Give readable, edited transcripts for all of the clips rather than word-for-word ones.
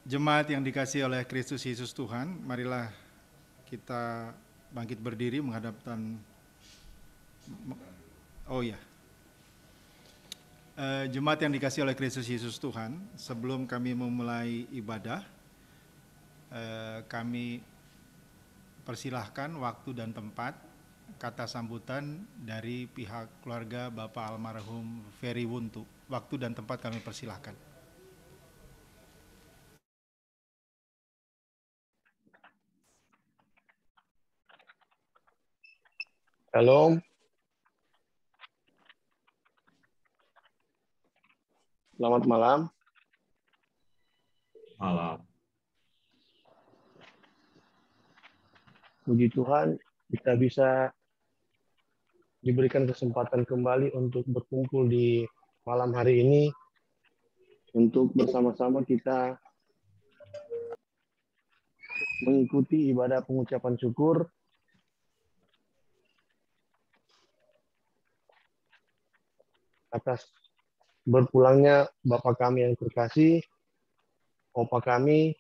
Jemaat yang dikasihi oleh Kristus Yesus Tuhan, marilah kita bangkit berdiri menghadapkan. Oh ya, jemaat yang dikasihi oleh Kristus Yesus Tuhan, sebelum kami memulai ibadah, kami persilahkan waktu dan tempat kata sambutan dari pihak keluarga Bapak almarhum Ferry Wuntu. Waktu dan tempat kami persilahkan. Shalom. Selamat malam. Malam. Puji Tuhan, kita bisa diberikan kesempatan kembali untuk berkumpul di malam hari ini untuk bersama-sama kita mengikuti ibadah pengucapan syukur atas berpulangnya Bapak kami yang terkasih, Opa kami,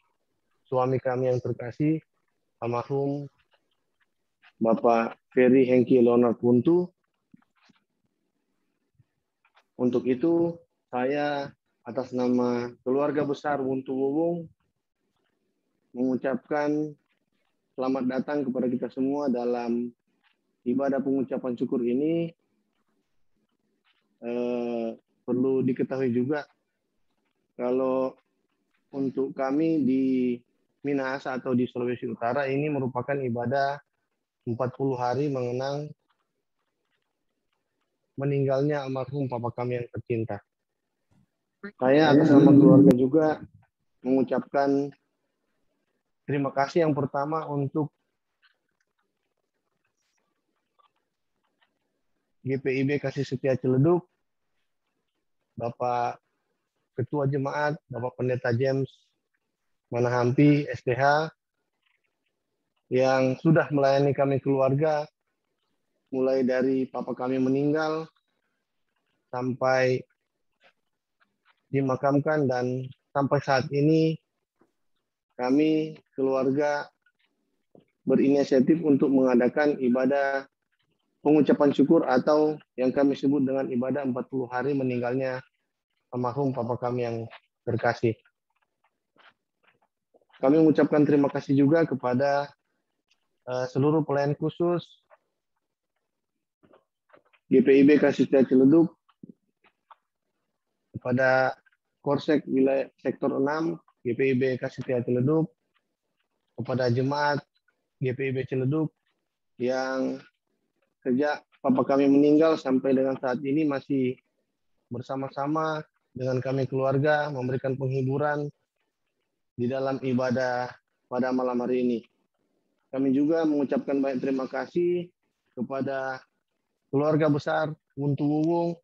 suami kami yang terkasih, almarhum Bapak Ferry Hengki Leonard Wuntu. Untuk itu, saya atas nama keluarga besar Wuntu Wubung mengucapkan selamat datang kepada kita semua dalam ibadah pengucapan syukur ini. Perlu diketahui juga kalau untuk kami di Minahasa atau di Sulawesi Utara ini merupakan ibadah 40 hari mengenang meninggalnya almarhum papa kami yang tercinta. Saya atas nama keluarga juga mengucapkan terima kasih yang pertama untuk GPIB Kasih Setia Ciledug, Bapak Ketua Jemaat, Bapak Pendeta James Manahampi, SPH, yang sudah melayani kami keluarga, mulai dari papa kami meninggal, sampai dimakamkan, dan sampai saat ini kami keluarga berinisiatif untuk mengadakan ibadah pengucapan syukur atau yang kami sebut dengan ibadah 40 hari meninggalnya almarhum papa kami yang terkasih. Kami mengucapkan terima kasih juga kepada seluruh pelayan khusus GPIB Kasih Setia Ciledug, kepada Korsek wilayah sektor 6 GPIB Kasih Setia Ciledug, kepada jemaat GPIB Ciledug yang sejak papa kami meninggal sampai dengan saat ini masih bersama-sama dengan kami keluarga memberikan penghiburan di dalam ibadah pada malam hari ini. Kami juga mengucapkan banyak terima kasih kepada keluarga besar Wuntu Wubung,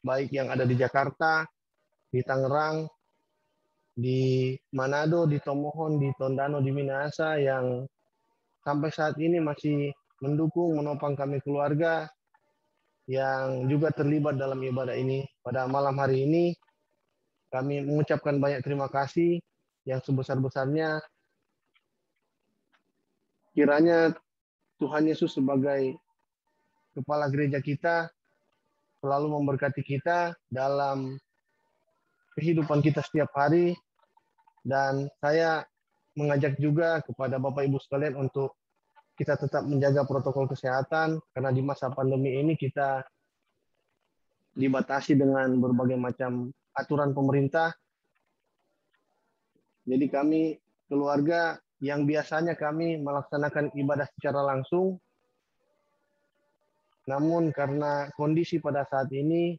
baik yang ada di Jakarta, di Tangerang, di Manado, di Tomohon, di Tondano, di Minahasa, yang sampai saat ini masih mendukung, menopang kami keluarga yang juga terlibat dalam ibadah ini. Pada malam hari ini, kami mengucapkan banyak terima kasih yang sebesar-besarnya. Kiranya Tuhan Yesus sebagai kepala gereja kita selalu memberkati kita dalam kehidupan kita setiap hari. Dan saya mengajak juga kepada Bapak Ibu sekalian untuk kita tetap menjaga protokol kesehatan, karena di masa pandemi ini kita dibatasi dengan berbagai macam aturan pemerintah. Jadi kami keluarga yang biasanya kami melaksanakan ibadah secara langsung, namun karena kondisi pada saat ini,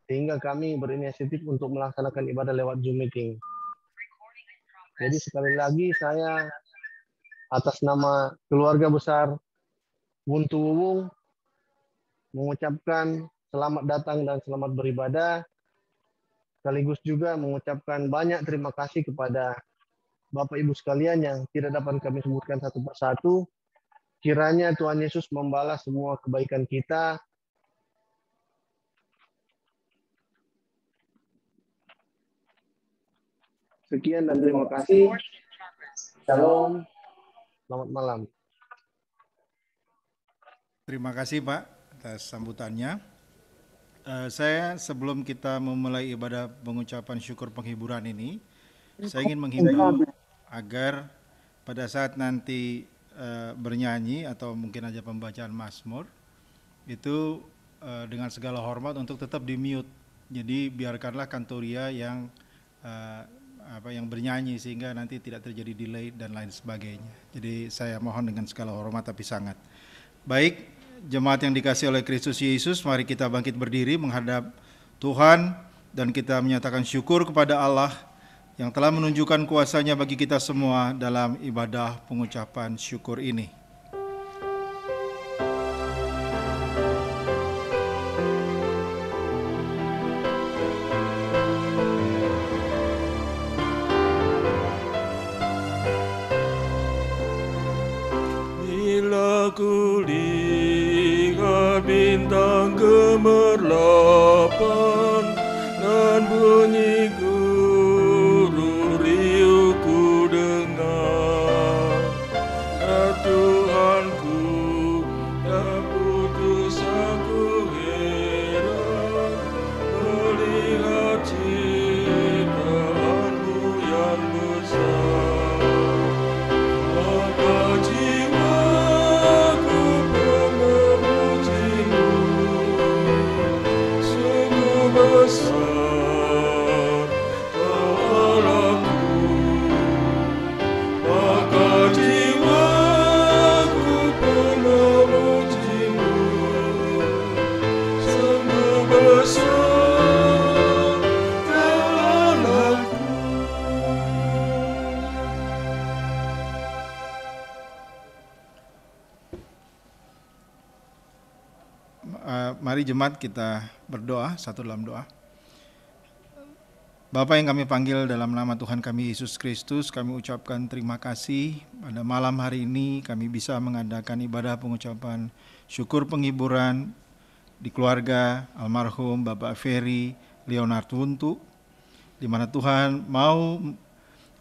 sehingga kami berinisiatif untuk melaksanakan ibadah lewat Zoom meeting. Jadi sekali lagi saya atas nama keluarga besar Wuntu Wubung mengucapkan selamat datang dan selamat beribadah, sekaligus juga mengucapkan banyak terima kasih kepada Bapak Ibu sekalian yang tidak dapat kami sebutkan satu persatu. Kiranya Tuhan Yesus membalas semua kebaikan kita. Sekian dan terima kasih. Shalom. Selamat malam. Terima kasih Pak atas sambutannya. Saya sebelum kita memulai ibadah pengucapan syukur penghiburan ini, saya ingin menghimbau agar pada saat nanti bernyanyi atau mungkin aja pembacaan mazmur itu dengan segala hormat untuk tetap di mute. Jadi biarkanlah kantoria yang yang bernyanyi sehingga nanti tidak terjadi delay dan lain sebagainya. Jadi saya mohon dengan segala hormat tapi sangat. Baik, jemaat yang dikasihi oleh Kristus Yesus, mari kita bangkit berdiri menghadap Tuhan dan kita menyatakan syukur kepada Allah yang telah menunjukkan kuasa-Nya bagi kita semua dalam ibadah pengucapan syukur ini. Bila ku lihat bintang gemerlapan dan bunyi guru riuh ku dengar, ya Tuhanku, tak putus aku heran melihat ciptaanmu yang besar. Maka jiwaku memujimu, sungguh besar Allahku. Maka jiwaku memujimu, sungguh besar Allahku. Mari jemaat kita berdoa satu dalam doa. Bapa yang kami panggil dalam nama Tuhan kami Yesus Kristus, kami ucapkan terima kasih pada malam hari ini kami bisa mengadakan ibadah pengucapan syukur penghiburan di keluarga almarhum Bapak Ferry Leonard Wuntu, di mana Tuhan mau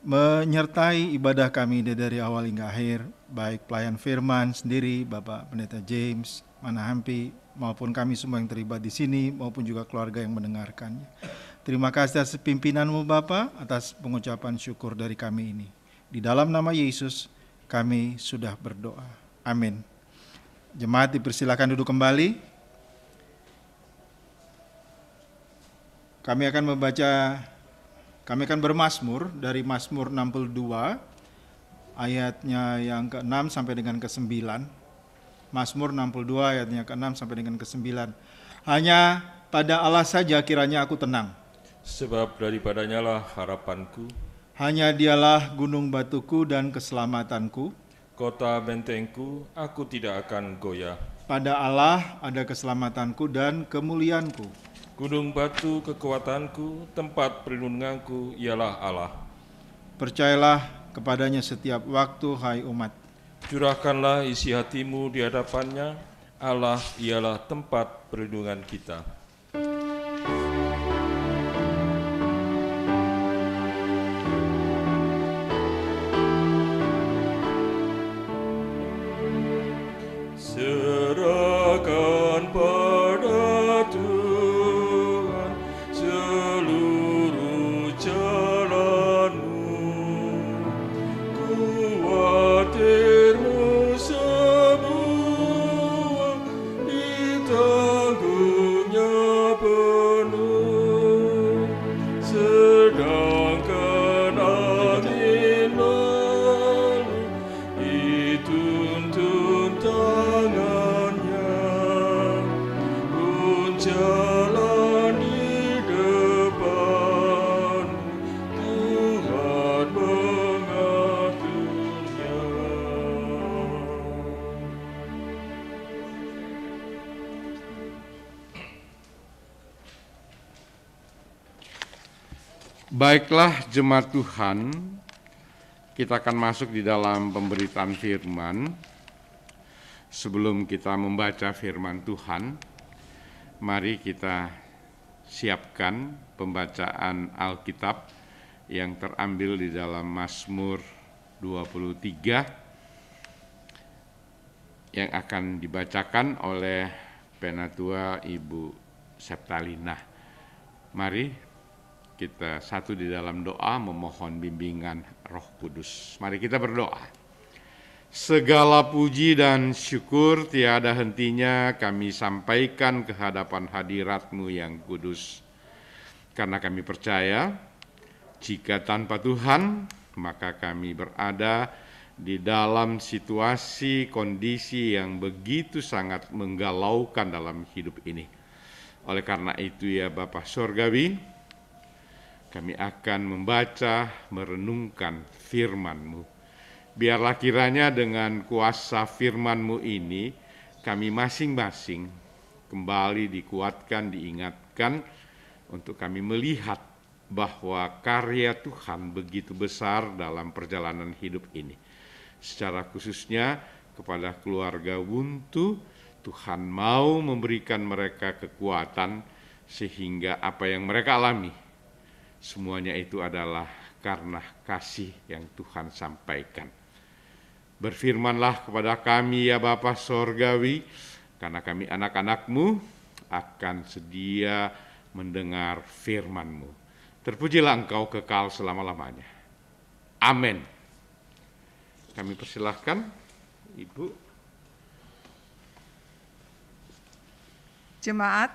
menyertai ibadah kami dari awal hingga akhir, baik pelayan firman sendiri, Bapak Pendeta James Manahampi, maupun kami semua yang terlibat di sini, maupun juga keluarga yang mendengarkannya. Terima kasih atas pimpinanmu Bapa, atas pengucapan syukur dari kami ini. Di dalam nama Yesus kami sudah berdoa. Amin. Jemaat dipersilakan duduk kembali. Kami akan bermazmur dari Mazmur 62 ayatnya yang ke-6 sampai dengan ke-9. Mazmur 62 ayatnya ke-6 sampai dengan ke-9. Hanya pada Allah saja kiranya aku tenang. Sebab daripadanya lah harapanku, Hanya Dialah gunung batuku dan keselamatanku. kota bentengku, aku tidak akan goyah. Pada Allah ada keselamatanku dan kemuliaanku. Gunung batu kekuatanku, tempat perlindunganku ialah Allah. Percayalah kepadanya setiap waktu, hai umat. Curahkanlah isi hatimu di hadapannya, Allah ialah tempat perlindungan kita. Serahkan pada Tuhan seluruh jalanmu, kuatirmu semua ditanggungnya penuh, sedangkan angin lalu dituntun tangannya, pun jalan di depan, Tuhan mengaturnya. Baiklah jemaat Tuhan, kita akan masuk di dalam pemberitaan firman. Sebelum kita membaca firman Tuhan, mari kita siapkan pembacaan Alkitab yang terambil di dalam Mazmur 23 yang akan dibacakan oleh Penatua Ibu Septalina. Mari kita satu di dalam doa memohon bimbingan Roh Kudus. Mari kita berdoa. Segala puji dan syukur tiada hentinya kami sampaikan ke hadapan hadirat-Mu yang kudus. Karena kami percaya, jika tanpa Tuhan, maka kami berada di dalam situasi kondisi yang begitu sangat menggalaukan dalam hidup ini. Oleh karena itu ya Bapa Sorgawi, kami akan membaca, merenungkan firman-Mu. Biarlah kiranya dengan kuasa firman-Mu ini, kami masing-masing kembali dikuatkan, diingatkan, untuk kami melihat bahwa karya Tuhan begitu besar dalam perjalanan hidup ini. Secara khususnya kepada keluarga Wuntu, Tuhan mau memberikan mereka kekuatan sehingga apa yang mereka alami, semuanya itu adalah karena kasih yang Tuhan sampaikan. Berfirmanlah kepada kami ya Bapa Sorgawi, karena kami anak-anak-Mu akan sedia mendengar firman-Mu. Terpujilah Engkau kekal selama-lamanya. Amin. Kami persilahkan Ibu. Jemaat,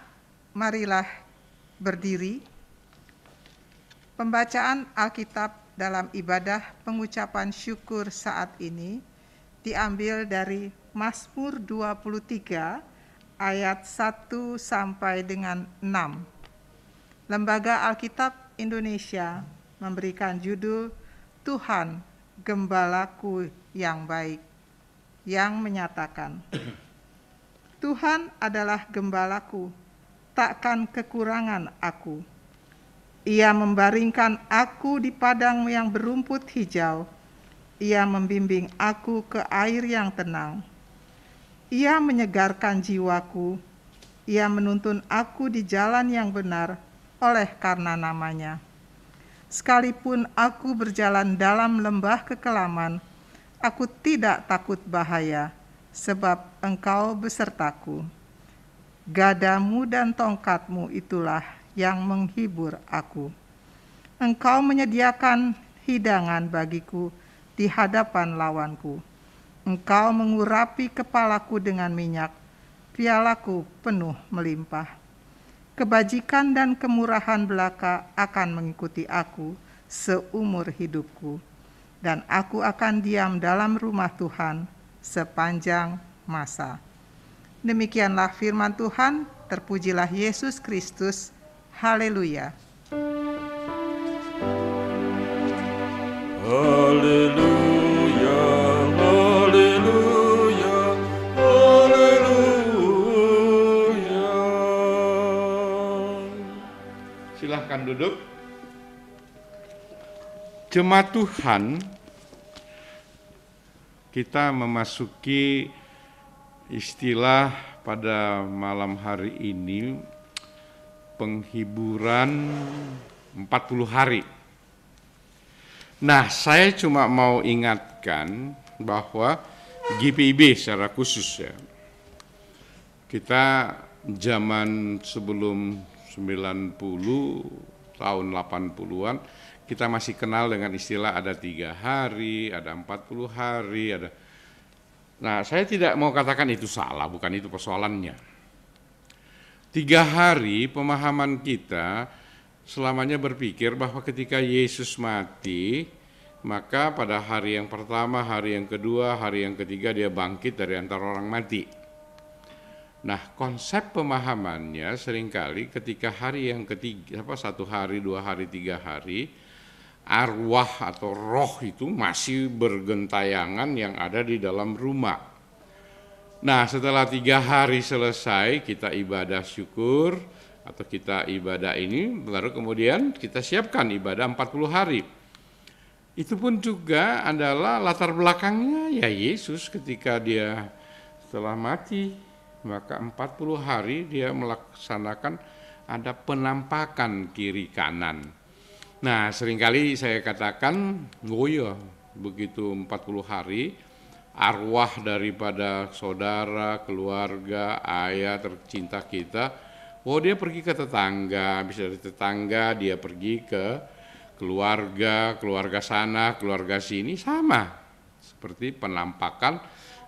marilah berdiri. Pembacaan Alkitab dalam ibadah pengucapan syukur saat ini diambil dari Mazmur 23 ayat 1 sampai dengan 6. Lembaga Alkitab Indonesia memberikan judul Tuhan Gembalaku yang Baik, yang menyatakan, Tuhan adalah gembalaku, takkan kekurangan aku. Ia membaringkan aku di padang yang berumput hijau. Ia membimbing aku ke air yang tenang. Ia menyegarkan jiwaku. Ia menuntun aku di jalan yang benar oleh karena namanya. Sekalipun aku berjalan dalam lembah kekelaman, aku tidak takut bahaya, sebab Engkau besertaku. Gadamu dan tongkatmu itulah yang menghibur aku. Engkau menyediakan hidangan bagiku di hadapan lawanku. Engkau mengurapi kepalaku dengan minyak, pialaku penuh melimpah. Kebajikan dan kemurahan belaka akan mengikuti aku seumur hidupku, dan aku akan diam dalam rumah Tuhan sepanjang masa. Demikianlah firman Tuhan, terpujilah Yesus Kristus. Haleluya. Haleluya, haleluya, haleluya. Silahkan duduk. Jemaat Tuhan, kita memasuki istilah pada malam hari ini penghiburan 40 hari. Nah, saya cuma mau ingatkan bahwa GPIB secara khusus ya, kita zaman sebelum 90, tahun 80-an, kita masih kenal dengan istilah ada 3 hari, ada 40 hari, ada. Nah, saya tidak mau katakan itu salah, bukan itu persoalannya. 3 hari pemahaman kita selamanya berpikir bahwa ketika Yesus mati, maka pada hari yang pertama, hari yang kedua, hari yang ketiga dia bangkit dari antara orang mati. Nah, konsep pemahamannya seringkali ketika hari yang ketiga, 1 hari, 2 hari, 3 hari, arwah atau roh itu masih bergentayangan yang ada di dalam rumah. Nah, setelah 3 hari selesai kita ibadah syukur atau kita ibadah ini, baru kemudian kita siapkan ibadah 40 hari. Itu pun juga adalah latar belakangnya ya Yesus ketika dia setelah mati, maka 40 hari dia melaksanakan ada penampakan kiri kanan. Nah, seringkali saya katakan, oh iya, begitu 40 hari, arwah daripada saudara, keluarga, ayah tercinta kita, oh dia pergi ke tetangga, bisa dari tetangga dia pergi ke keluarga sana, keluarga sini, sama. Seperti penampakan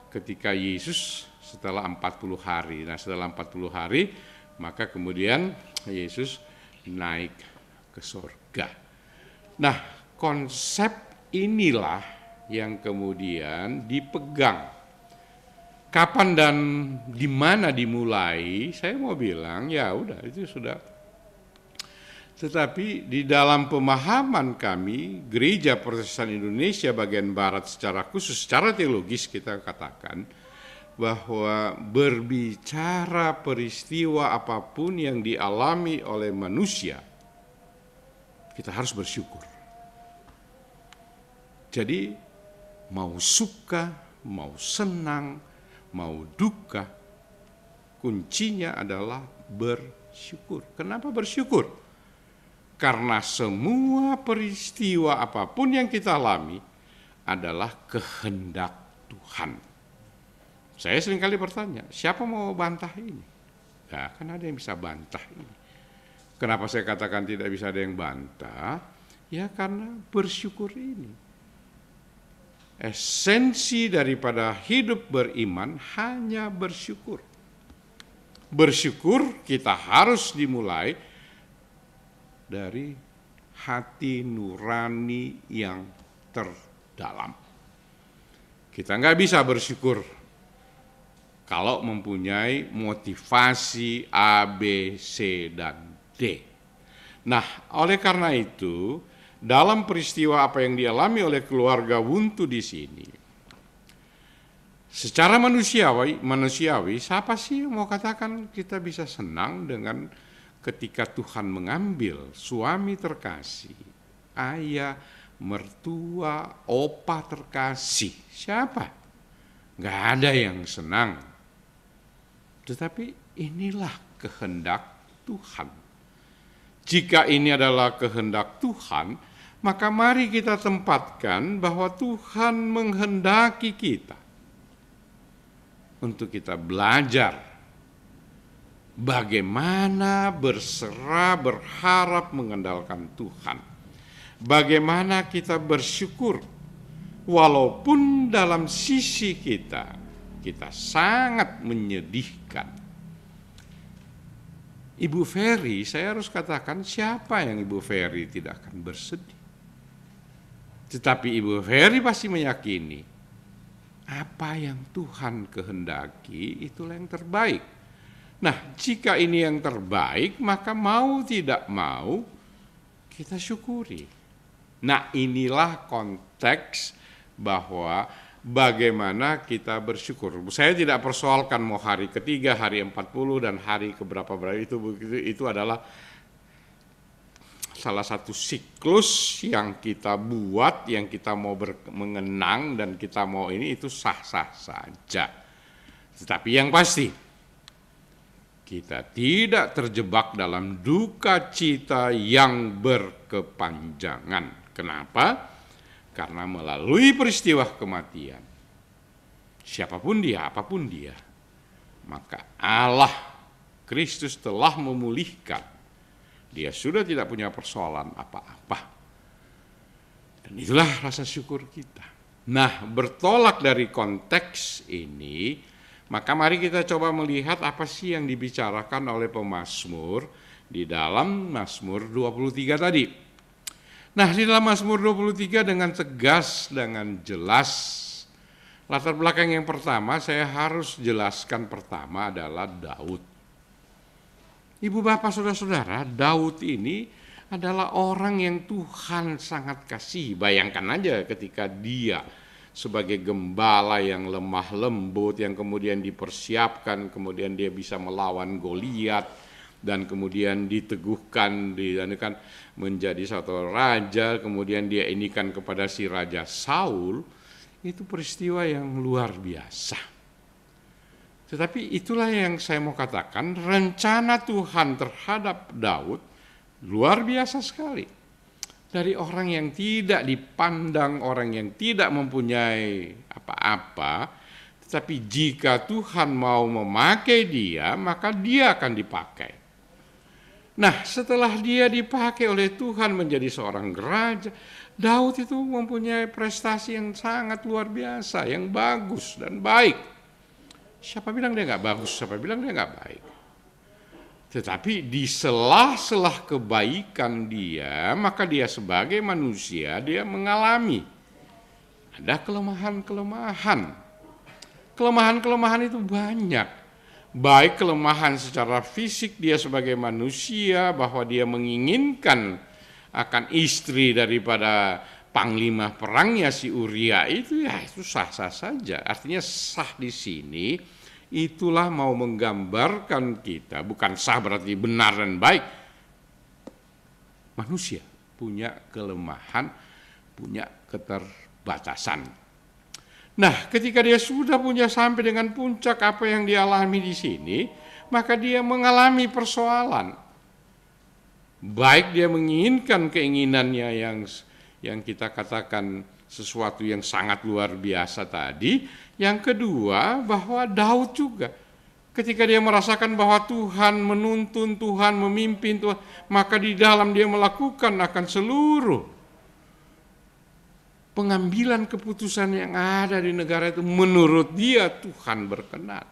ketika Yesus setelah 40 hari. Nah, setelah 40 hari, maka kemudian Yesus naik ke surga. Nah, konsep inilah yang kemudian dipegang. Kapan dan di mana dimulai, saya mau bilang ya udah itu sudah. Tetapi di dalam pemahaman kami, Gereja Protestan Indonesia bagian Barat secara khusus, secara teologis kita katakan bahwa berbicara peristiwa apapun yang dialami oleh manusia, kita harus bersyukur. Jadi mau suka, mau senang, mau duka, kuncinya adalah bersyukur. Kenapa bersyukur? Karena semua peristiwa apapun yang kita alami adalah kehendak Tuhan. Saya seringkali bertanya, siapa mau bantah ini? Ya, kan ada yang bisa bantah ini. Kenapa saya katakan tidak bisa ada yang bantah? Ya karena bersyukur ini. Esensi daripada hidup beriman hanya bersyukur. Bersyukur kita harus dimulai dari hati nurani yang terdalam. Kita nggak bisa bersyukur kalau mempunyai motivasi A, B, C, dan D. Nah, oleh karena itu, dalam peristiwa apa yang dialami oleh keluarga Wuntu di sini, secara manusiawi, siapa sih yang mau katakan kita bisa senang dengan ketika Tuhan mengambil suami terkasih, ayah, mertua, opa terkasih? Siapa? Nggak ada yang senang. Tetapi inilah kehendak Tuhan. Jika ini adalah kehendak Tuhan, maka mari kita tempatkan bahwa Tuhan menghendaki kita untuk kita belajar bagaimana berserah, berharap mengandalkan Tuhan. Bagaimana kita bersyukur walaupun dalam sisi kita sangat menyedihkan. Ibu Ferry, saya harus katakan siapa yang Ibu Ferry tidak akan bersedih. Tetapi Ibu Ferry pasti meyakini apa yang Tuhan kehendaki itulah yang terbaik. Nah, jika ini yang terbaik, maka mau tidak mau kita syukuri. Nah, inilah konteks bahwa bagaimana kita bersyukur. Saya tidak persoalkan mau hari ketiga, hari 40 dan hari keberapa itu adalah salah satu siklus yang kita buat, yang kita mau mengenang dan kita mau ini itu sah-sah saja. Tetapi yang pasti kita tidak terjebak dalam duka cita yang berkepanjangan. Kenapa? Karena melalui peristiwa kematian, siapapun dia, apapun dia, maka Allah Kristus telah memulihkan. Dia sudah tidak punya persoalan apa-apa. Dan itulah rasa syukur kita. Nah, bertolak dari konteks ini, maka mari kita coba melihat apa sih yang dibicarakan oleh pemazmur di dalam Mazmur 23 tadi. Nah, di dalam Mazmur 23 dengan tegas, dengan jelas, latar belakang yang pertama saya harus jelaskan pertama adalah Daud. Ibu bapak saudara-saudara, Daud ini adalah orang yang Tuhan sangat kasih. Bayangkan aja ketika dia sebagai gembala yang lemah lembut, yang kemudian dipersiapkan, kemudian dia bisa melawan Goliat, dan kemudian diteguhkan, kan menjadi satu raja, kemudian dia inikan kepada si Raja Saul, itu peristiwa yang luar biasa. Tetapi itulah yang saya mau katakan, rencana Tuhan terhadap Daud luar biasa sekali. dari orang yang tidak dipandang, orang yang tidak mempunyai apa-apa, tetapi jika Tuhan mau memakai dia, maka dia akan dipakai. Nah, setelah dia dipakai oleh Tuhan menjadi seorang raja, Daud itu mempunyai prestasi yang sangat luar biasa, yang bagus dan baik. Siapa bilang dia nggak bagus, siapa bilang dia nggak baik. Tetapi di sela-sela kebaikan dia, maka dia sebagai manusia, dia mengalami ada kelemahan-kelemahan. Kelemahan-kelemahan itu banyak. Baik kelemahan secara fisik dia sebagai manusia, bahwa dia menginginkan akan istri daripada panglima perangnya si Uria itu, ya itu sah-sah saja. Artinya sah di sini itulah mau menggambarkan kita, bukan sah berarti benar dan baik. Manusia punya kelemahan, punya keterbatasan. Nah, ketika dia sudah punya sampai dengan puncak apa yang dialami di sini, maka dia mengalami persoalan. Baik dia menginginkan keinginannya yang kita katakan sesuatu yang sangat luar biasa tadi. Yang kedua, bahwa Daud juga ketika dia merasakan bahwa Tuhan menuntun, Tuhan memimpin, Tuhan, maka di dalam dia melakukan akan seluruh pengambilan keputusan yang ada di negara itu menurut dia Tuhan berkenan.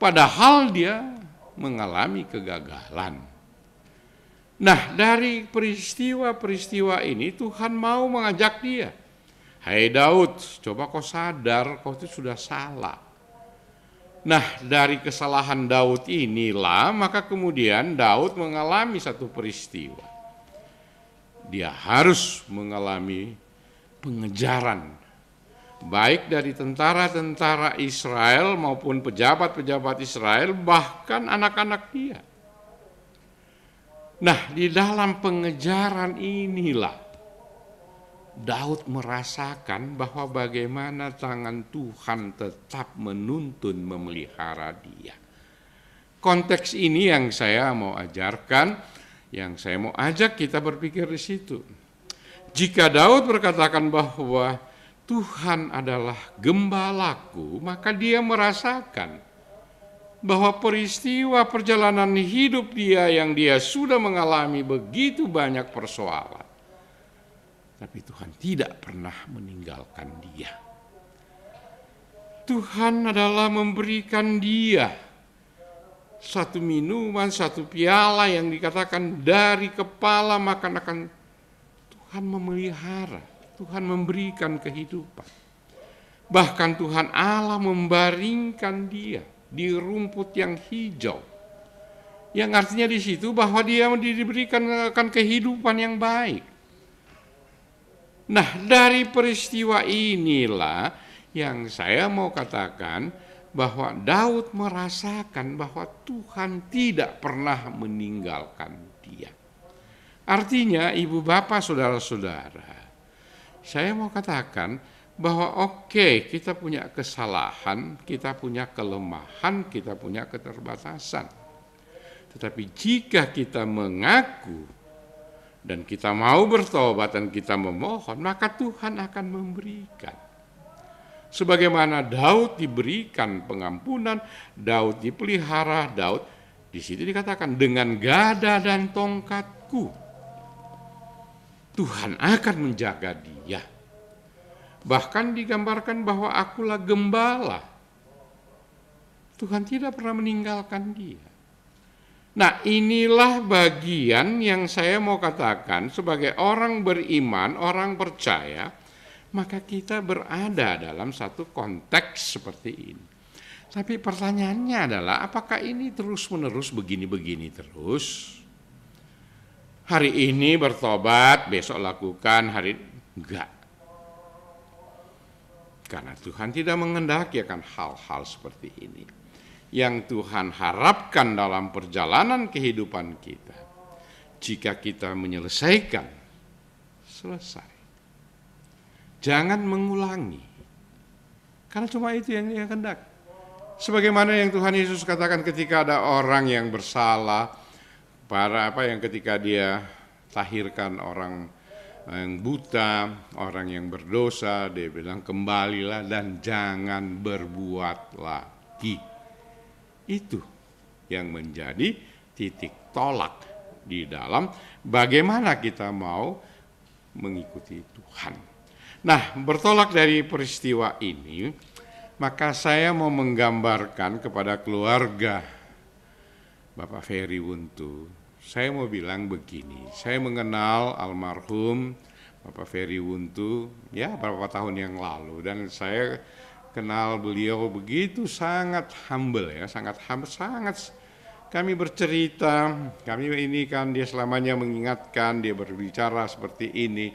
Padahal dia mengalami kegagalan. Nah, dari peristiwa-peristiwa ini Tuhan mau mengajak dia. Hai Daud, coba kau sadar kau itu sudah salah. Nah, dari kesalahan Daud inilah maka kemudian Daud mengalami satu peristiwa. Dia harus mengalami pengejaran, baik dari tentara-tentara Israel maupun pejabat-pejabat Israel, bahkan anak-anak dia. Nah, di dalam pengejaran inilah Daud merasakan bahwa bagaimana tangan Tuhan tetap menuntun, memelihara dia. Konteks ini yang saya mau ajarkan, yang saya mau ajak kita berpikir di situ. Jika Daud berkatakan bahwa Tuhan adalah gembalaku, maka dia merasakan bahwa peristiwa perjalanan hidup dia yang dia sudah mengalami begitu banyak persoalan. Tapi Tuhan tidak pernah meninggalkan dia. Tuhan adalah memberikan dia satu minuman, satu piala yang dikatakan dari kepala makan akan Tuhan memelihara, Tuhan memberikan kehidupan. Bahkan Tuhan Allah membaringkan dia di rumput yang hijau. Yang artinya di situ bahwa dia diberikan akan kehidupan yang baik. Nah, dari peristiwa inilah yang saya mau katakan bahwa Daud merasakan bahwa Tuhan tidak pernah meninggalkan dia. Artinya, ibu bapak, saudara-saudara, saya mau katakan bahwa oke, kita punya kesalahan, kita punya kelemahan, kita punya keterbatasan. Tetapi jika kita mengaku dan kita mau bertobat dan kita memohon, maka Tuhan akan memberikan. Sebagaimana Daud diberikan pengampunan, Daud dipelihara, Daud di situ dikatakan dengan gada dan tongkatku, Tuhan akan menjaga dia. Bahkan digambarkan bahwa akulah gembala. Tuhan tidak pernah meninggalkan dia. Nah, inilah bagian yang saya mau katakan sebagai orang beriman, orang percaya, maka kita berada dalam satu konteks seperti ini. Tapi pertanyaannya adalah apakah ini terus-menerus begini-begini terus? Hari ini bertobat, besok lakukan, enggak. Karena Tuhan tidak mengendaki akan hal-hal seperti ini. Yang Tuhan harapkan dalam perjalanan kehidupan kita, jika kita menyelesaikan, selesai. Jangan mengulangi, karena cuma itu yang Dia kehendak. Sebagaimana yang Tuhan Yesus katakan ketika ada orang yang bersalah, yang ketika dia lahirkan orang yang buta, orang yang berdosa, dia bilang kembalilah dan jangan berbuat lagi. Itu yang menjadi titik tolak di dalam bagaimana kita mau mengikuti Tuhan. Nah, bertolak dari peristiwa ini, maka saya mau menggambarkan kepada keluarga Bapak Ferry Wuntu. Saya mau bilang begini, saya mengenal almarhum Bapak Ferry Wuntu ya beberapa tahun yang lalu, dan saya kenal beliau begitu sangat humble ya, sangat kami bercerita, kami ini kan dia selamanya mengingatkan, dia berbicara seperti ini.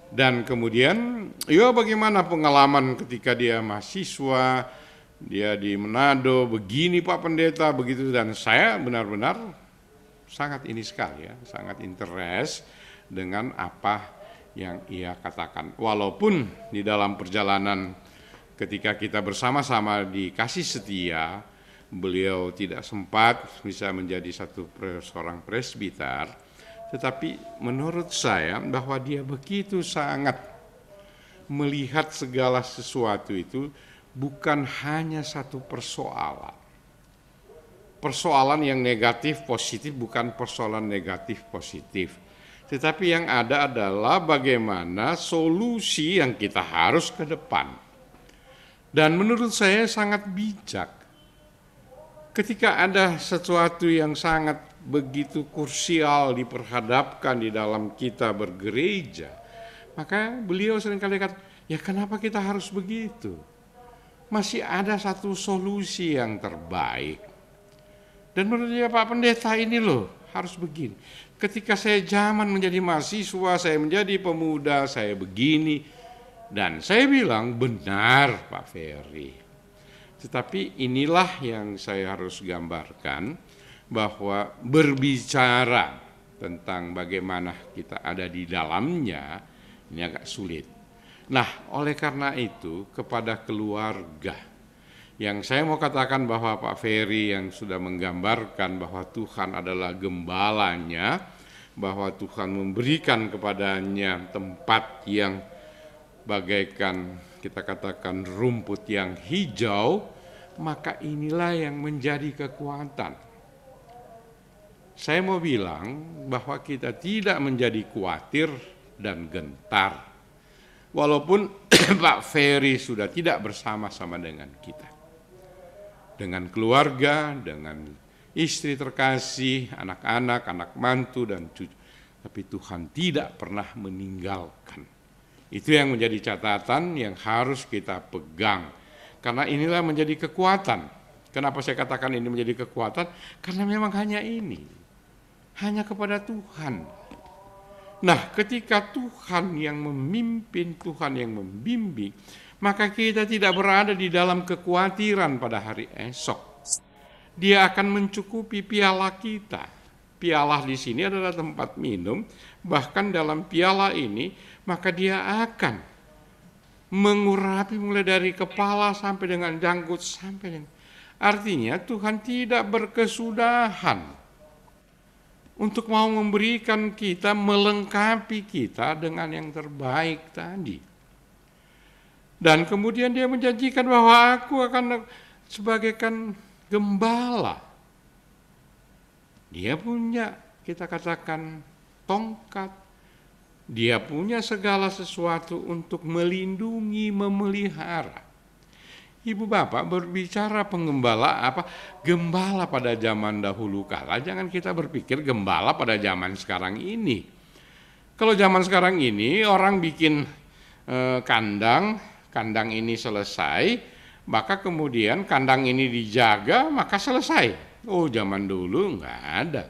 Dan kemudian, ya bagaimana pengalaman ketika dia mahasiswa, dia di Manado, begini Pak Pendeta, begitu. Dan saya benar-benar sangat ini sekali ya, sangat interest dengan apa yang ia katakan. Walaupun di dalam perjalanan ketika kita bersama-sama dikasih setia, beliau tidak sempat bisa menjadi seorang presbiter, tetapi menurut saya bahwa dia begitu sangat melihat segala sesuatu itu bukan hanya satu persoalan. Persoalan yang negatif positif bukan persoalan negatif positif, tetapi yang ada adalah bagaimana solusi yang kita harus ke depan. Dan menurut saya sangat bijak. Ketika ada sesuatu yang sangat begitu krusial diperhadapkan di dalam kita bergereja, maka beliau seringkali kata, ya kenapa kita harus begitu? Masih ada satu solusi yang terbaik. Dan menurut dia, Pak Pendeta ini loh harus begini. Ketika saya zaman menjadi mahasiswa, saya menjadi pemuda, saya begini. Dan saya bilang, benar Pak Ferry. Tetapi inilah yang saya harus gambarkan, bahwa berbicara tentang bagaimana kita ada di dalamnya, ini agak sulit. Nah, oleh karena itu kepada keluarga, yang saya mau katakan bahwa Pak Ferry yang sudah menggambarkan bahwa Tuhan adalah gembalanya, bahwa Tuhan memberikan kepadanya tempat yang bagaikan kita katakan rumput yang hijau, maka inilah yang menjadi kekuatan. Saya mau bilang bahwa kita tidak menjadi khawatir dan gentar. Walaupun Pak Ferry sudah tidak bersama-sama dengan kita. Dengan keluarga, dengan istri terkasih, anak-anak, anak mantu dan cucu. Tapi Tuhan tidak pernah meninggalkan. Itu yang menjadi catatan yang harus kita pegang. Karena inilah menjadi kekuatan. Kenapa saya katakan ini menjadi kekuatan? Karena memang hanya ini. Hanya kepada Tuhan. Nah, ketika Tuhan yang memimpin, Tuhan yang membimbing, maka kita tidak berada di dalam kekhawatiran pada hari esok. Dia akan mencukupi piala kita. Piala di sini adalah tempat minum, bahkan dalam piala ini, maka dia akan mengurapi mulai dari kepala sampai dengan janggut sampai dengan. Artinya Tuhan tidak berkesudahan untuk mau memberikan kita, melengkapi kita dengan yang terbaik tadi. Dan kemudian dia menjanjikan bahwa aku akan sebagaikan gembala. Dia punya, kita katakan, tongkat. Dia punya segala sesuatu untuk melindungi, memelihara. Ibu bapak berbicara penggembala apa? Gembala pada zaman dahulu kala, jangan kita berpikir gembala pada zaman sekarang ini. Kalau zaman sekarang ini orang bikin kandang ini selesai, maka kemudian kandang ini dijaga, maka selesai. Oh, zaman dulu enggak ada.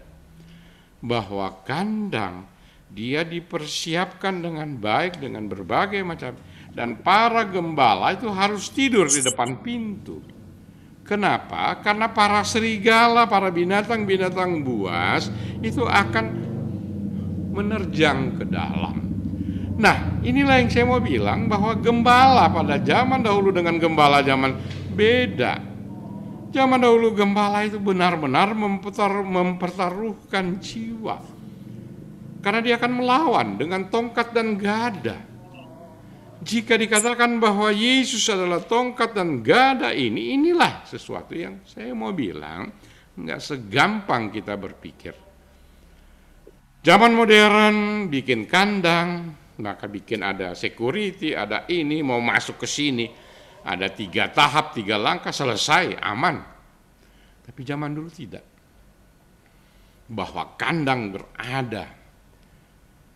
Bahwa kandang dia dipersiapkan dengan baik dengan berbagai macam, dan para gembala itu harus tidur di depan pintu. Kenapa? Karena para serigala, para binatang-binatang buas itu akan menerjang ke dalam. Nah, inilah yang saya mau bilang bahwa gembala pada zaman dahulu dengan gembala zaman beda. Zaman dahulu gembala itu benar-benar mempertaruhkan jiwa. Karena dia akan melawan dengan tongkat dan gada. Jika dikatakan bahwa Yesus adalah tongkat dan gada inilah sesuatu yang saya mau bilang nggak segampang kita berpikir. Zaman modern bikin kandang, maka bikin ada security, ada ini, mau masuk ke sini, ada 3 tahap, 3 langkah, selesai, aman. Tapi zaman dulu tidak. Bahwa kandang berada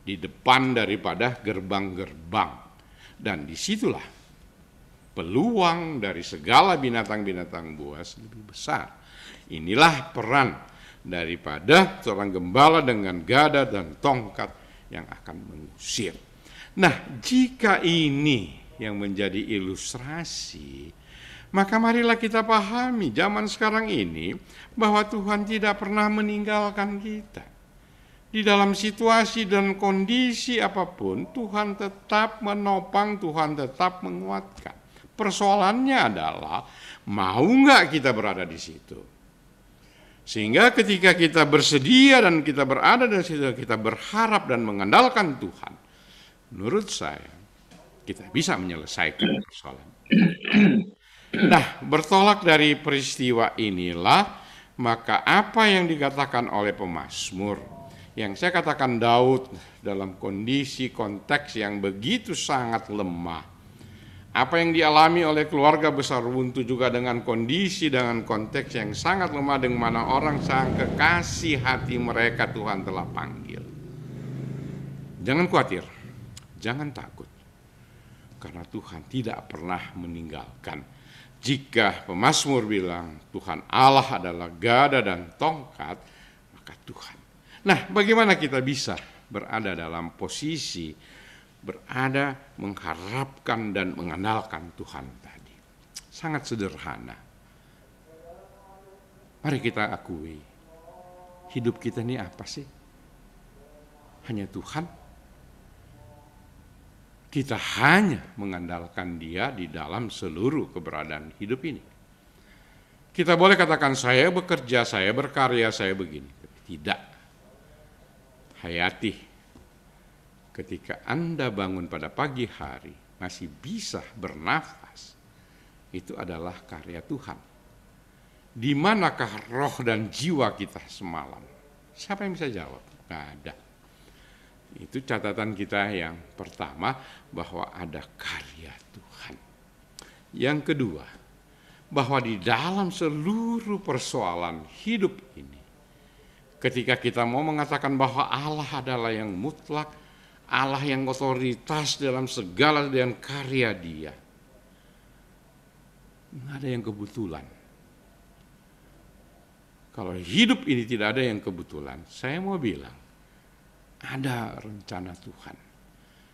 di depan daripada gerbang-gerbang. Dan disitulah peluang dari segala binatang-binatang buas lebih besar. Inilah peran daripada seorang gembala dengan gada dan tongkat yang akan mengusir. Nah, jika ini yang menjadi ilustrasi, maka marilah kita pahami zaman sekarang ini bahwa Tuhan tidak pernah meninggalkan kita. Di dalam situasi dan kondisi apapun, Tuhan tetap menopang, Tuhan tetap menguatkan. Persoalannya adalah, mau nggak kita berada di situ? Sehingga ketika kita bersedia dan kita berada di situ, kita berharap dan mengandalkan Tuhan, menurut saya, kita bisa menyelesaikan persoalan. Nah, bertolak dari peristiwa inilah, maka apa yang dikatakan oleh pemazmur, yang saya katakan Daud dalam kondisi konteks yang begitu sangat lemah. Apa yang dialami oleh keluarga besar Wuntu juga dengan kondisi, dengan konteks yang sangat lemah, dengan mana orang sang kekasih hati mereka Tuhan telah panggil. Jangan khawatir, jangan takut, karena Tuhan tidak pernah meninggalkan. Jika pemazmur bilang Tuhan Allah adalah gada dan tongkat, maka Tuhan. Nah, bagaimana kita bisa berada dalam posisi berada mengharapkan dan mengandalkan Tuhan tadi? Sangat sederhana. Mari kita akui, hidup kita ini apa sih? Hanya Tuhan. Kita hanya mengandalkan Dia di dalam seluruh keberadaan hidup ini. Kita boleh katakan saya bekerja, saya berkarya, saya begini. Tidak. Hayati, ketika Anda bangun pada pagi hari, masih bisa bernafas, itu adalah karya Tuhan. Di manakah roh dan jiwa kita semalam? Siapa yang bisa jawab? Nggak ada. Itu catatan kita yang pertama, bahwa ada karya Tuhan. Yang kedua, bahwa di dalam seluruh persoalan hidup ini, ketika kita mau mengatakan bahwa Allah adalah yang mutlak, Allah yang otoritas dalam segala dan karya Dia, nggak ada yang kebetulan. Kalau hidup ini tidak ada yang kebetulan, saya mau bilang, ada rencana Tuhan.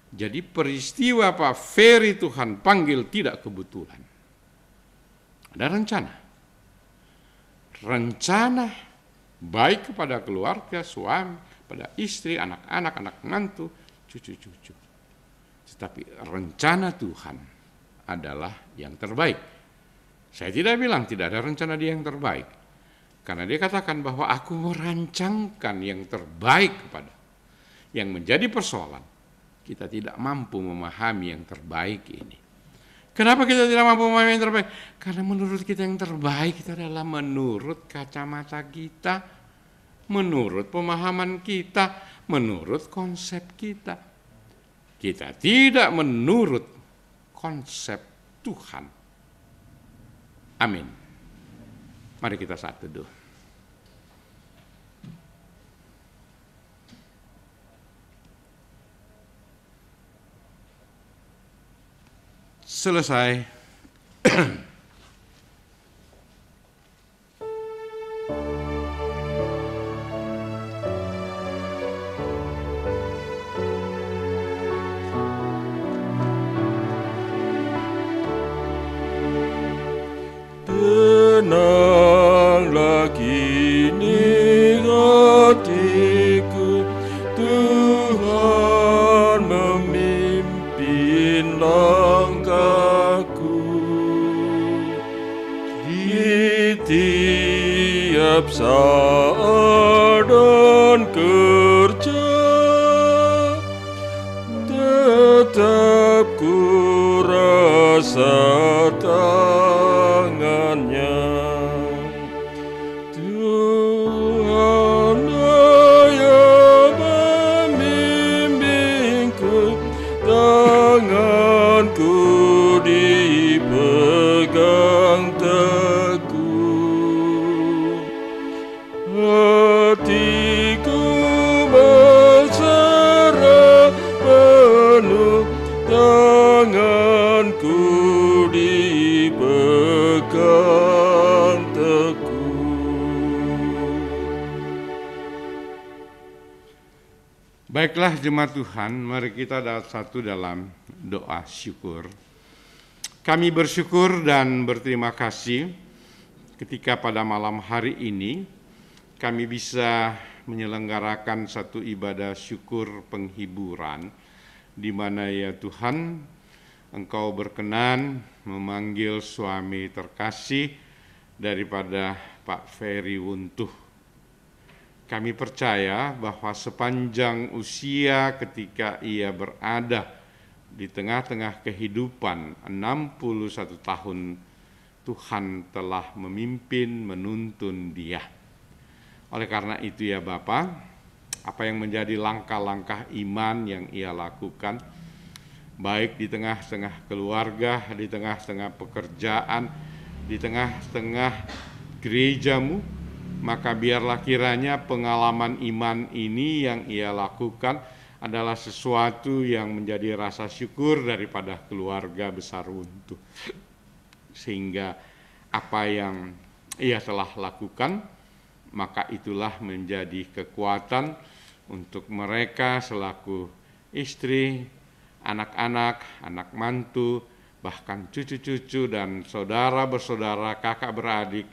Jadi peristiwa Pak Ferry Tuhan panggil tidak kebetulan. Ada rencana. Rencana baik kepada keluarga, suami, pada istri, anak-anak, anak mantu, cucu-cucu. Tetapi rencana Tuhan adalah yang terbaik. Saya tidak bilang tidak ada rencana Dia yang terbaik. Karena Dia katakan bahwa aku merancangkan yang terbaik kepada. Yang menjadi persoalan, kita tidak mampu memahami yang terbaik ini. Kenapa kita tidak mampu memahami yang terbaik? Karena menurut kita yang terbaik itu adalah menurut kacamata kita, menurut pemahaman kita, menurut konsep kita. Kita tidak menurut konsep Tuhan. Amin. Mari kita saat teduh. Selesai. Tenanglah kini hatiku, Tuhan memimpin langkahku. Di tiap saat dan kerja tangannya. Tuhan yang membimbingku, tanganku dipegang teguh, hatiku berserah penuh, tanganku dipegang teguh. Baiklah jemaat Tuhan, mari kita satu dalam doa syukur. Kami bersyukur dan berterima kasih ketika pada malam hari ini kami bisa menyelenggarakan satu ibadah syukur penghiburan, di mana ya Tuhan, Engkau berkenan memanggil suami terkasih daripada Pak Ferry Wuntuh. Kami percaya bahwa sepanjang usia ketika ia berada di tengah-tengah kehidupan 61 tahun, Tuhan telah memimpin, menuntun dia. Oleh karena itu ya Bapa, apa yang menjadi langkah-langkah iman yang ia lakukan, baik di tengah-tengah keluarga, di tengah-tengah pekerjaan, di tengah-tengah gerejamu, maka biarlah kiranya pengalaman iman ini yang ia lakukan adalah sesuatu yang menjadi rasa syukur daripada keluarga besar Wuntuh. Sehingga apa yang ia telah lakukan, maka itulah menjadi kekuatan untuk mereka selaku istri, anak-anak, anak mantu, bahkan cucu-cucu dan saudara bersaudara, kakak beradik,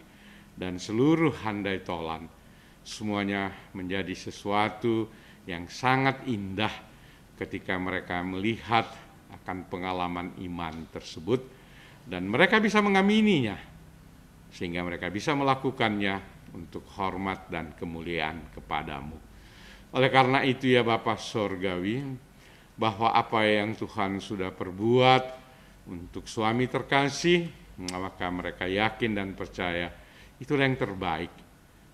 dan seluruh handai tolan. Semuanya menjadi sesuatu yang sangat indah ketika mereka melihat akan pengalaman iman tersebut, dan mereka bisa mengamininya, sehingga mereka bisa melakukannya untuk hormat dan kemuliaan kepadamu. Oleh karena itu ya Bapa Sorgawi, bahwa apa yang Tuhan sudah perbuat untuk suami terkasih, maka mereka yakin dan percaya itulah yang terbaik,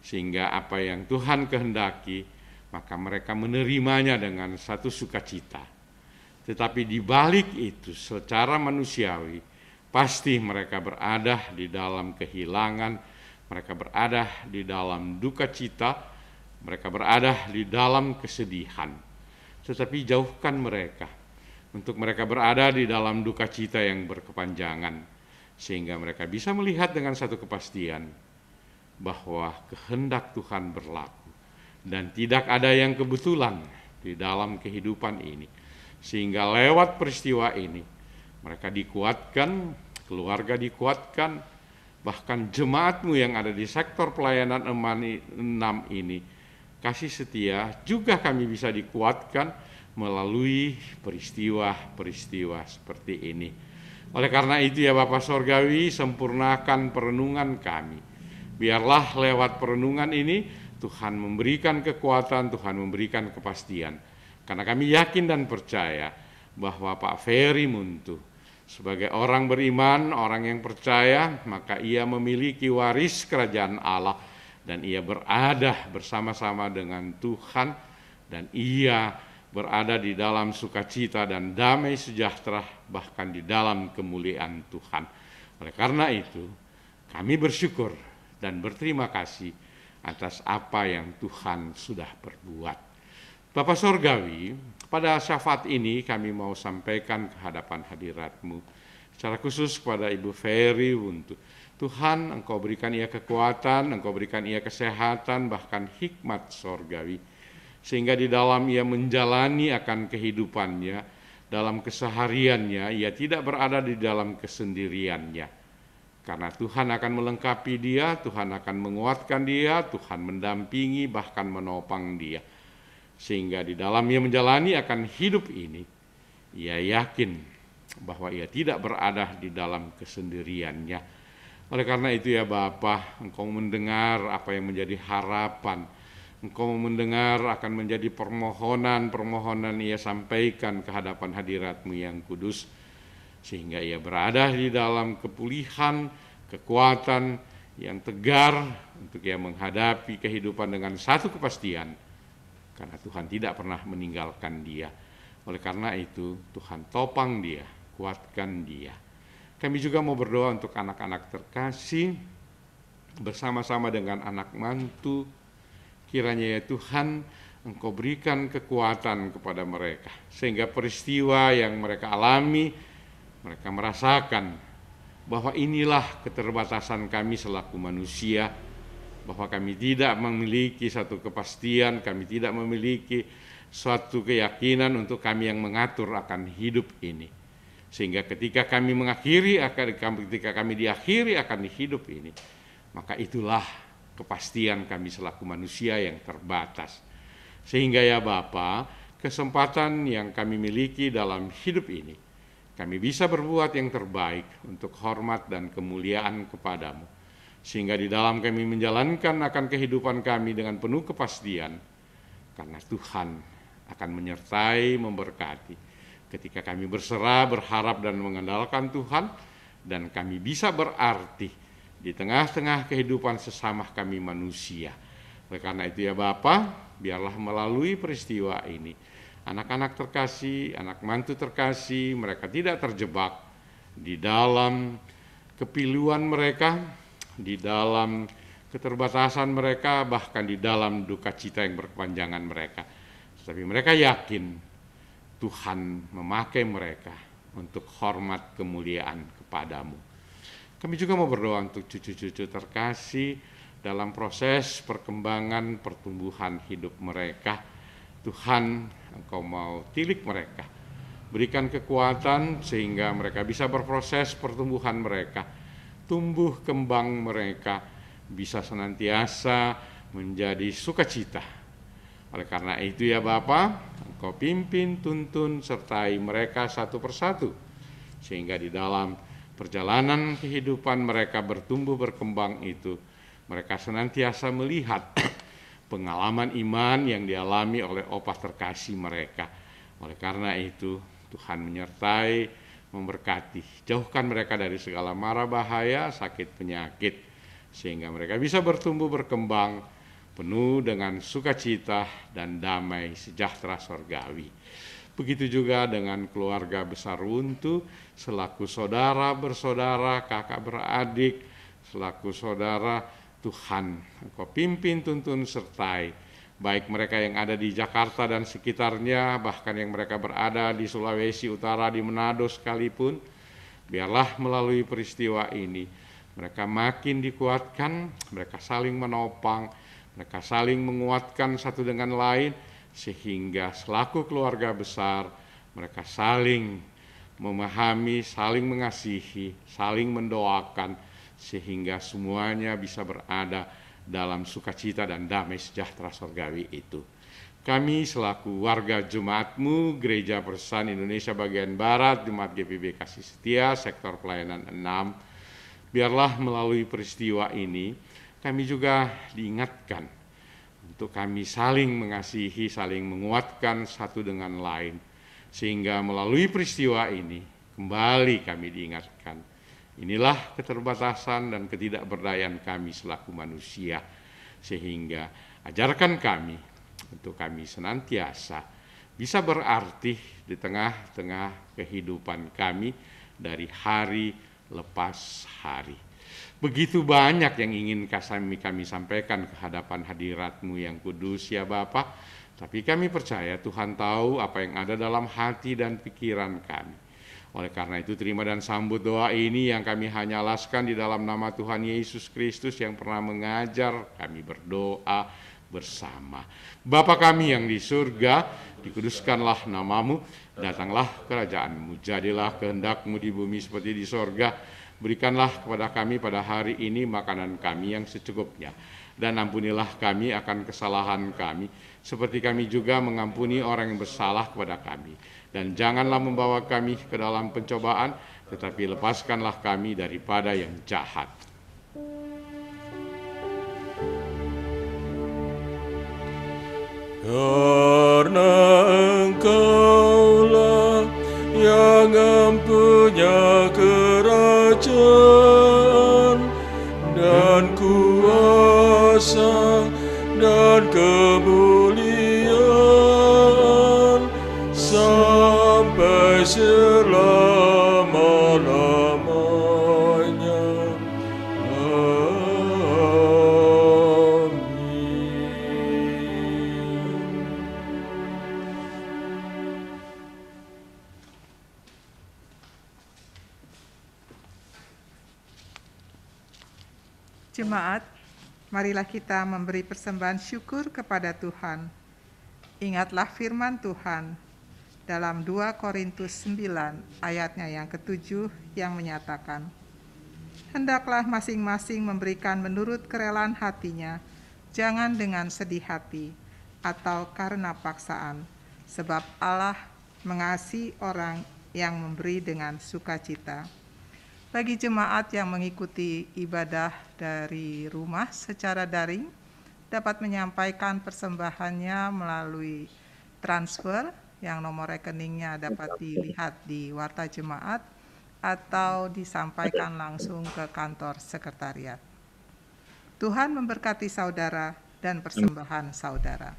sehingga apa yang Tuhan kehendaki, maka mereka menerimanya dengan satu sukacita. Tetapi di balik itu secara manusiawi, pasti mereka berada di dalam kehilangan, mereka berada di dalam duka cita, mereka berada di dalam kesedihan. Tetapi jauhkan mereka, untuk mereka berada di dalam duka cita yang berkepanjangan, sehingga mereka bisa melihat dengan satu kepastian bahwa kehendak Tuhan berlaku, dan tidak ada yang kebetulan di dalam kehidupan ini. Sehingga lewat peristiwa ini, mereka dikuatkan, keluarga dikuatkan, bahkan jemaatmu yang ada di sektor pelayanan 6 ini, kasih setia, juga kami bisa dikuatkan melalui peristiwa-peristiwa seperti ini. Oleh karena itu ya Bapa Sorgawi, sempurnakan perenungan kami. Biarlah lewat perenungan ini Tuhan memberikan kekuatan, Tuhan memberikan kepastian. Karena kami yakin dan percaya bahwa Pak Ferry Wuntuh sebagai orang beriman, orang yang percaya, maka ia memiliki waris kerajaan Allah, dan ia berada bersama-sama dengan Tuhan, dan ia berada di dalam sukacita dan damai sejahtera, bahkan di dalam kemuliaan Tuhan. Oleh karena itu, kami bersyukur dan berterima kasih atas apa yang Tuhan sudah perbuat. Bapa Sorgawi, pada syafaat ini kami mau sampaikan ke hadapan hadirat-Mu, secara khusus kepada Ibu Ferry Wuntuh. Tuhan, Engkau berikan ia kekuatan, Engkau berikan ia kesehatan, bahkan hikmat Sorgawi, sehingga di dalam ia menjalani akan kehidupannya, dalam kesehariannya, ia tidak berada di dalam kesendiriannya. Karena Tuhan akan melengkapi dia, Tuhan akan menguatkan dia, Tuhan mendampingi, bahkan menopang dia. Sehingga di dalam ia menjalani akan hidup ini, ia yakin bahwa ia tidak berada di dalam kesendiriannya. Oleh karena itu ya Bapa, Engkau mendengar apa yang menjadi harapan, Engkau mendengar akan menjadi permohonan ia sampaikan ke hadapan hadirat-Mu yang kudus. sehingga ia berada di dalam kepulihan, kekuatan yang tegar untuk ia menghadapi kehidupan dengan satu kepastian, karena Tuhan tidak pernah meninggalkan dia. Oleh karena itu, Tuhan topang dia, kuatkan dia. Kami juga mau berdoa untuk anak-anak terkasih, bersama-sama dengan anak mantu. Kiranya ya Tuhan, Engkau berikan kekuatan kepada mereka, sehingga peristiwa yang mereka alami, mereka merasakan bahwa inilah keterbatasan kami selaku manusia, bahwa kami tidak memiliki satu kepastian, kami tidak memiliki suatu keyakinan untuk kami yang mengatur akan hidup ini. Sehingga ketika kami diakhiri akan hidup ini, maka itulah kepastian kami selaku manusia yang terbatas. Sehingga ya Bapa, kesempatan yang kami miliki dalam hidup ini, kami bisa berbuat yang terbaik untuk hormat dan kemuliaan kepadamu. Sehingga di dalam kami menjalankan akan kehidupan kami dengan penuh kepastian, karena Tuhan akan menyertai, memberkati. Ketika kami berserah, berharap dan mengandalkan Tuhan, dan kami bisa berarti di tengah-tengah kehidupan sesama kami manusia. Oleh karena itu ya Bapa, biarlah melalui peristiwa ini, anak-anak terkasih, anak mantu terkasih, mereka tidak terjebak di dalam kepiluan mereka, di dalam keterbatasan mereka, bahkan di dalam duka cita yang berkepanjangan mereka. Tapi mereka yakin Tuhan memakai mereka untuk hormat kemuliaan kepadamu. Kami juga mau berdoa untuk cucu-cucu terkasih dalam proses perkembangan pertumbuhan hidup mereka. Tuhan, Engkau mau tilik mereka, berikan kekuatan sehingga mereka bisa berproses pertumbuhan mereka, tumbuh kembang mereka bisa senantiasa menjadi sukacita. Oleh karena itu ya Bapa, Engkau pimpin, tuntun, sertai mereka satu persatu, sehingga di dalam perjalanan kehidupan mereka bertumbuh berkembang itu, mereka senantiasa melihat pengalaman iman yang dialami oleh opah terkasih mereka. Oleh karena itu, Tuhan menyertai, memberkati, jauhkan mereka dari segala mara bahaya, sakit, penyakit, sehingga mereka bisa bertumbuh berkembang penuh dengan sukacita dan damai sejahtera sorgawi. Begitu juga dengan keluarga besar Wuntu, selaku saudara bersaudara, kakak beradik, selaku saudara, Tuhan Engkau pimpin, tuntun, sertai, baik mereka yang ada di Jakarta dan sekitarnya, bahkan yang mereka berada di Sulawesi Utara, di Manado sekalipun, biarlah melalui peristiwa ini, mereka makin dikuatkan, mereka saling menopang, mereka saling menguatkan satu dengan lain, sehingga selaku keluarga besar, mereka saling memahami, saling mengasihi, saling mendoakan, sehingga semuanya bisa berada dalam sukacita dan damai sejahtera sorgawi itu. Kami selaku warga Jemaat-Mu, Gereja Persesan Indonesia bagian Barat, Jemaat GPIB Kasih Setia, Sektor Pelayanan 6, biarlah melalui peristiwa ini, kami juga diingatkan untuk kami saling mengasihi, saling menguatkan satu dengan lain. Sehingga melalui peristiwa ini, kembali kami diingatkan, inilah keterbatasan dan ketidakberdayaan kami selaku manusia. Sehingga ajarkan kami untuk kami senantiasa bisa berarti di tengah-tengah kehidupan kami dari hari lepas hari. Begitu banyak yang ingin kami sampaikan ke hadapan hadirat-Mu yang kudus ya Bapa, tapi kami percaya Tuhan tahu apa yang ada dalam hati dan pikiran kami. Oleh karena itu terima dan sambut doa ini yang kami hanya alaskan di dalam nama Tuhan Yesus Kristus yang pernah mengajar kami berdoa bersama. Bapa kami yang di surga, dikuduskanlah nama-Mu, datanglah kerajaan-Mu, jadilah kehendak-Mu di bumi seperti di sorga. Berikanlah kepada kami pada hari ini makanan kami yang secukupnya. Dan ampunilah kami akan kesalahan kami, seperti kami juga mengampuni orang yang bersalah kepada kami. Dan janganlah membawa kami ke dalam pencobaan, tetapi lepaskanlah kami daripada yang jahat. Karena Engkaulah yang mempunyai dan kemuliaan sampai selama-lamanya. Jemaat, marilah kita memberi persembahan syukur kepada Tuhan. Ingatlah firman Tuhan dalam 2 Korintus 9 ayatnya yang ke-7 yang menyatakan, hendaklah masing-masing memberikan menurut kerelaan hatinya, jangan dengan sedih hati atau karena paksaan, sebab Allah mengasihi orang yang memberi dengan sukacita. Bagi jemaat yang mengikuti ibadah dari rumah secara daring, dapat menyampaikan persembahannya melalui transfer yang nomor rekeningnya dapat dilihat di Warta Jemaat atau disampaikan langsung ke kantor sekretariat. Tuhan memberkati saudara dan persembahan saudara.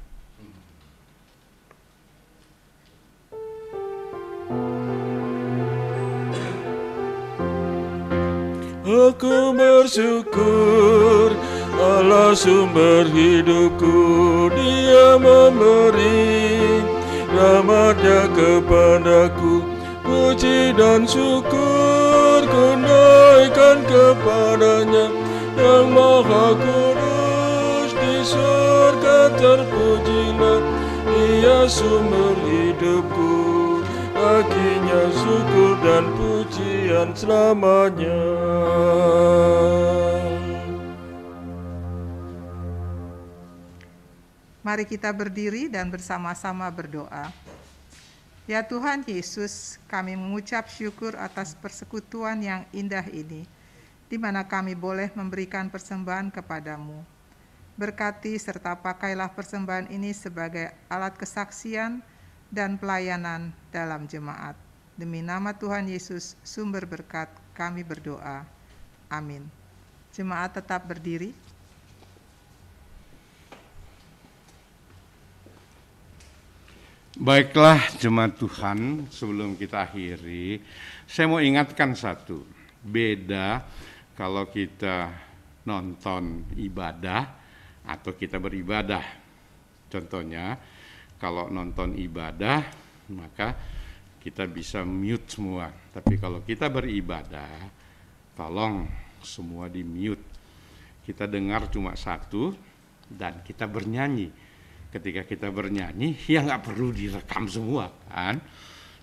Aku bersyukur Allah sumber hidupku, Dia memberi rahmat-Nya kepadaku. Puji dan syukur ku naikkan kepada-Nya yang maha kudus, di surga terpujilah Dia sumber hidupku. Baginya syukur dan pujian selamanya. Mari kita berdiri dan bersama-sama berdoa. Ya Tuhan Yesus, kami mengucap syukur atas persekutuan yang indah ini, di mana kami boleh memberikan persembahan kepadamu. Berkati serta pakailah persembahan ini sebagai alat kesaksian dan pelayanan dalam jemaat. Demi nama Tuhan Yesus, sumber berkat, kami berdoa. Amin. Jemaat tetap berdiri. Baiklah jemaat Tuhan, sebelum kita akhiri, saya mau ingatkan satu. Beda kalau kita nonton ibadah atau kita beribadah. Contohnya, kalau nonton ibadah, maka kita bisa mute semua. Tapi kalau kita beribadah, tolong semua di mute. Kita dengar cuma satu dan kita bernyanyi. Ketika kita bernyanyi, ya nggak perlu direkam semua kan.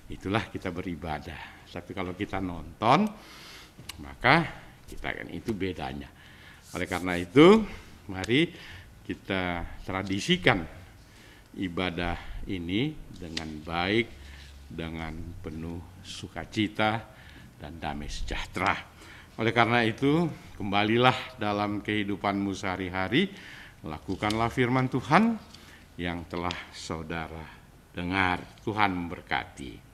Itulah kita beribadah. Tapi kalau kita nonton, maka kita kan itu bedanya. Oleh karena itu, mari kita tradisikan ibadah ini dengan baik, dengan penuh sukacita dan damai sejahtera. Oleh karena itu, kembalilah dalam kehidupanmu sehari-hari, lakukanlah firman Tuhan yang telah saudara dengar. Tuhan memberkati.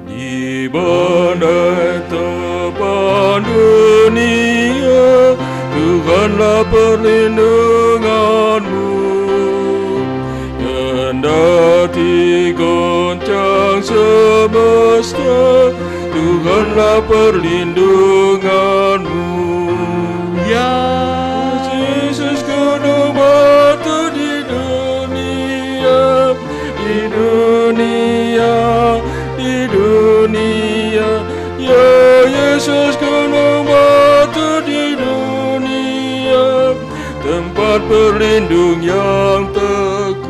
Di badai tepan dunia, Tuhanlah perlindunganmu. Kendati goncang semesta, Tuhanlah perlindunganmu. Ya Yesus gunung batu di dunia, di dunia, di dunia. Ya Yesus gunung batu di dunia, tempat berlindung yang teguh.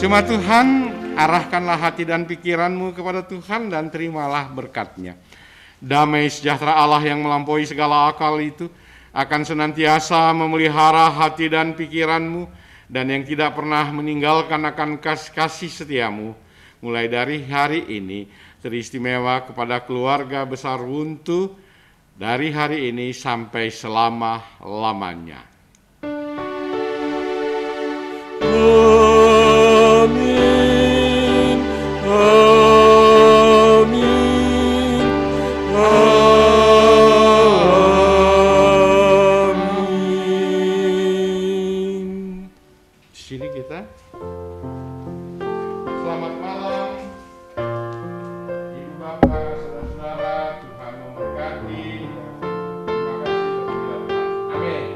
Jemaat Tuhan, arahkanlah hati dan pikiranmu kepada Tuhan dan terimalah berkat-Nya. Damai sejahtera Allah yang melampaui segala akal itu akan senantiasa memelihara hati dan pikiranmu, dan yang tidak pernah meninggalkan akan kasih setiamu, mulai dari hari ini teristimewa kepada keluarga besar Wuntu, dari hari ini sampai selama-lamanya. Amin. di sini kita. Selamat malam, Ibu Bapak, saudara-saudara, Tuhan memberkati. Terima kasih sudah datang. Amin.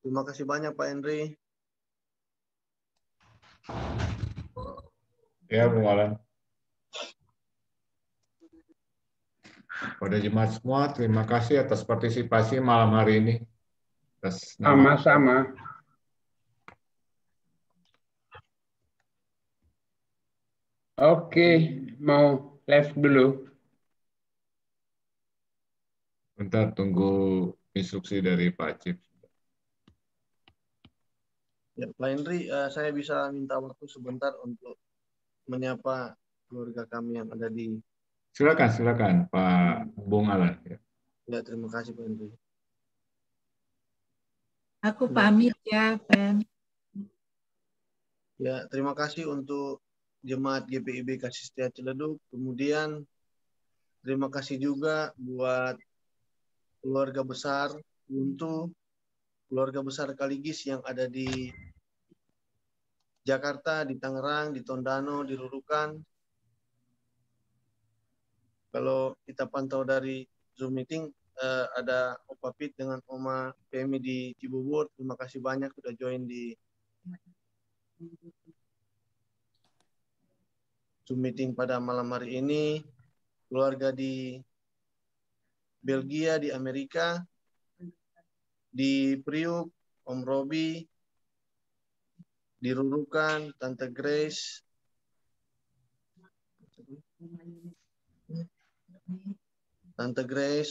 Terima kasih banyak Pak Henry. Ya, Bung Alan. Pada jemaat semua, terima kasih atas partisipasi malam hari ini. Sama-sama. Oke, mau live dulu. Bentar, tunggu instruksi dari Pak Cip. Ya, Pak Henry, saya bisa minta waktu sebentar untuk menyapa keluarga kami yang ada di... Silakan Pak Bung Alan. Ya, terima kasih Pak Henry. Aku pamit ya, Pen. Ya, terima kasih untuk Jemaat GPIB Kasih Setia Ciledug. Kemudian terima kasih juga buat keluarga besar Ubuntu, keluarga besar Kaligis yang ada di Jakarta, di Tangerang, di Tondano, di Rurukan. Kalau kita pantau dari Zoom meeting, ada Opa Pit dengan Oma PMI di Cibubur. Terima kasih banyak sudah join di Zoom meeting pada malam hari ini. Keluarga di Belgia, di Amerika, di Priuk, Om Robi, di Rurukan, Tante Grace,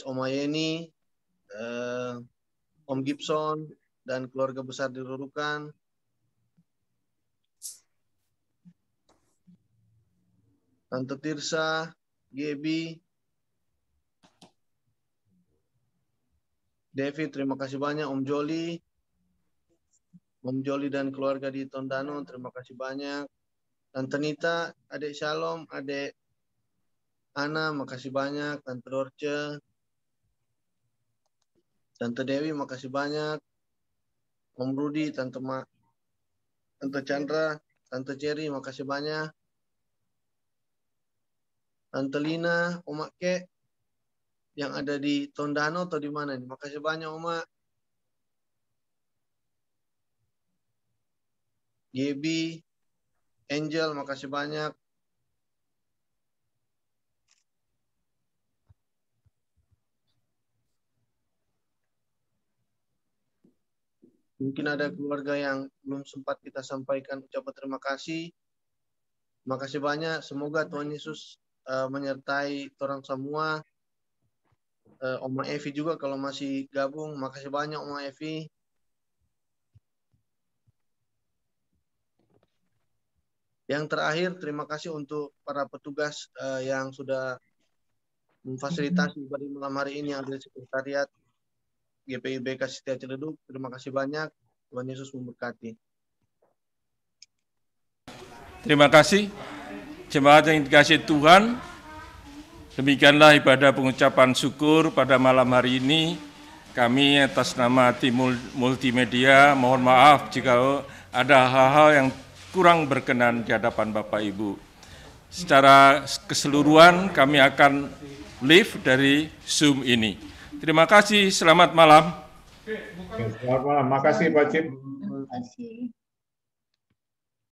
Om Ayeni, Om Gibson, dan keluarga besar di Rurukan. Tante Tirsa, Gebi, David, terima kasih banyak. Om Joli dan keluarga di Tondano, terima kasih banyak. Tante Nita, Adik Shalom, Adik Ana, makasih banyak. Tante Dorce, Tante Dewi, makasih banyak. Om Rudi, Tante Chandra, Tante Cherry, makasih banyak. Tante Lina, Om Ake, yang ada di Tondano atau di mana nih? Makasih banyak, Oma. Gebi, Angel, makasih banyak. Mungkin ada keluarga yang belum sempat kita sampaikan ucapan terima kasih. Terima kasih banyak. Semoga Tuhan Yesus menyertai orang semua. Oma Evi juga kalau masih gabung. Makasih banyak Oma Evi. Yang terakhir, terima kasih untuk para petugas yang sudah memfasilitasi pada malam hari ini yang ada di sekretariat GPIB Kasih Setia Ciledug. Terima kasih banyak. Tuhan Yesus memberkati. Terima kasih. Jemaat yang dikasihi Tuhan, demikianlah ibadah pengucapan syukur pada malam hari ini. Kami atas nama tim multimedia mohon maaf jika ada hal-hal yang kurang berkenan di hadapan Bapak Ibu. Secara keseluruhan kami akan live dari Zoom ini. Terima kasih, selamat malam. Selamat malam, makasih Pak Cip. Terima kasih.